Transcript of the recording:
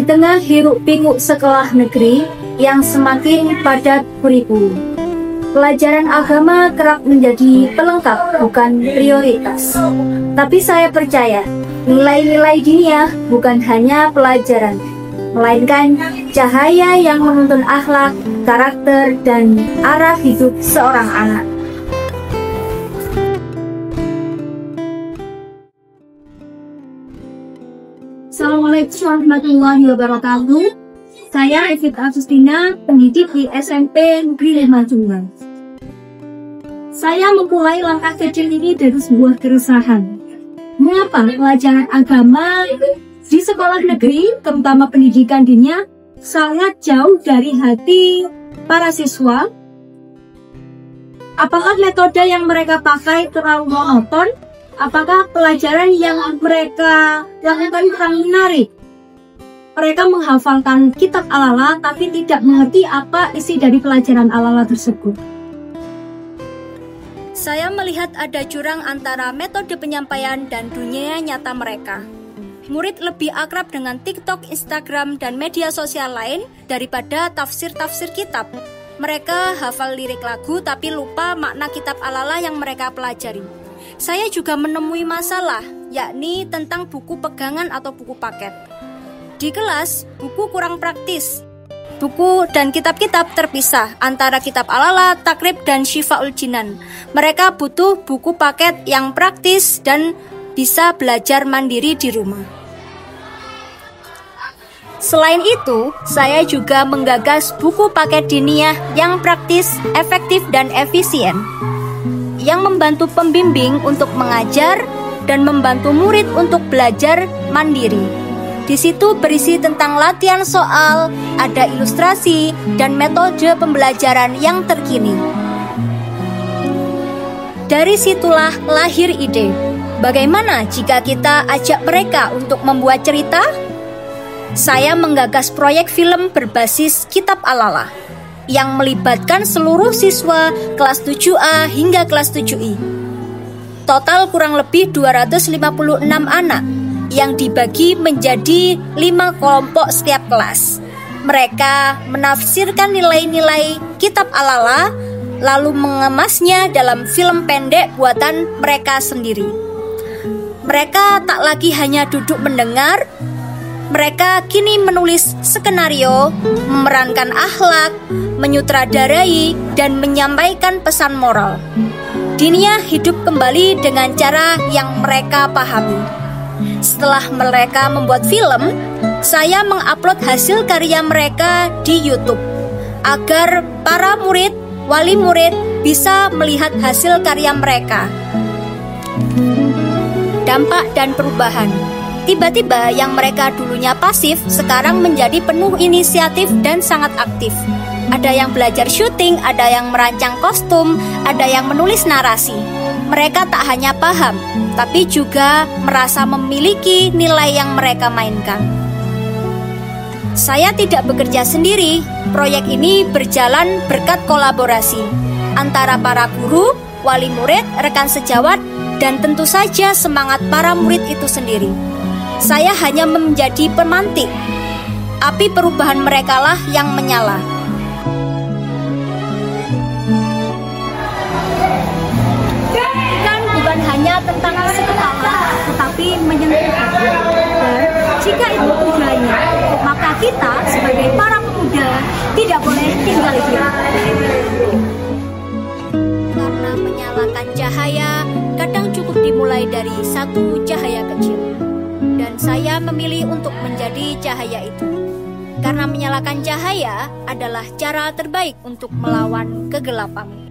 Di tengah hiruk-pikuk sekolah negeri yang semakin padat kurikulum, pelajaran agama kerap menjadi pelengkap, bukan prioritas. Tapi saya percaya, nilai-nilai diniyah bukan hanya pelajaran, melainkan cahaya yang menuntun akhlak, karakter, dan arah hidup seorang anak. Assalamualaikum warahmatullahi wabarakatuh. Saya Evit Agustina, pendidik di SMP Negeri 5 Jumber. Saya memulai langkah kecil ini dari sebuah keresahan. Mengapa pelajaran agama di sekolah negeri, terutama pendidikan diniyah, sangat jauh dari hati para siswa? Apakah metode yang mereka pakai terlalu monoton? Apakah pelajaran yang mereka lakukan kurang menarik? Mereka menghafalkan kitab Al-Ala tapi tidak mengerti apa isi dari pelajaran Al-Ala tersebut. Saya melihat ada jurang antara metode penyampaian dan dunia nyata mereka. Murid lebih akrab dengan TikTok, Instagram, dan media sosial lain daripada tafsir-tafsir kitab. Mereka hafal lirik lagu tapi lupa makna kitab Al-Ala yang mereka pelajari. Saya juga menemui masalah, yakni tentang buku pegangan atau buku paket. Di kelas, buku kurang praktis. Buku dan kitab-kitab terpisah antara kitab Al-Ala, Takrib, dan Syifaul Jinan. Mereka butuh buku paket yang praktis dan bisa belajar mandiri di rumah. Selain itu, saya juga menggagas buku paket diniyah yang praktis, efektif, dan efisien, yang membantu pembimbing untuk mengajar dan membantu murid untuk belajar mandiri. Di situ berisi tentang latihan soal, ada ilustrasi, dan metode pembelajaran yang terkini. Dari situlah lahir ide, bagaimana jika kita ajak mereka untuk membuat cerita? Saya menggagas proyek film berbasis kitab Al-Ala yang melibatkan seluruh siswa kelas 7A hingga kelas 7I. Total kurang lebih 256 anak yang dibagi menjadi 5 kelompok setiap kelas. Mereka menafsirkan nilai-nilai kitab Al-Ala lalu mengemasnya dalam film pendek buatan mereka sendiri. Mereka tak lagi hanya duduk mendengar. Mereka kini menulis skenario, memerankan akhlak, menyutradarai, dan menyampaikan pesan moral. Diniyah hidup kembali dengan cara yang mereka pahami. Setelah mereka membuat film, saya mengupload hasil karya mereka di YouTube agar para murid, wali murid bisa melihat hasil karya mereka. Dampak dan perubahan. Tiba-tiba yang mereka dulunya pasif sekarang menjadi penuh inisiatif dan sangat aktif. Ada yang belajar syuting, ada yang merancang kostum, ada yang menulis narasi. Mereka tak hanya paham, tapi juga merasa memiliki nilai yang mereka mainkan. Saya tidak bekerja sendiri. Proyek ini berjalan berkat kolaborasi antara para guru, wali murid, rekan sejawat, dan tentu saja semangat para murid itu sendiri. Saya hanya menjadi pemantik. Api perubahan merekalah yang menyala. Bukan hanya tentang isi kepala, tetapi menyentuh hati. Dan jika itu tujuannya, maka kita sebagai para pemuda tidak boleh tinggal diam. Karena menyalakan cahaya, kadang cukup dimulai dari satu cahaya kecil. Dan saya memilih untuk menjadi cahaya itu. Karena menyalakan cahaya adalah cara terbaik untuk melawan kegelapan.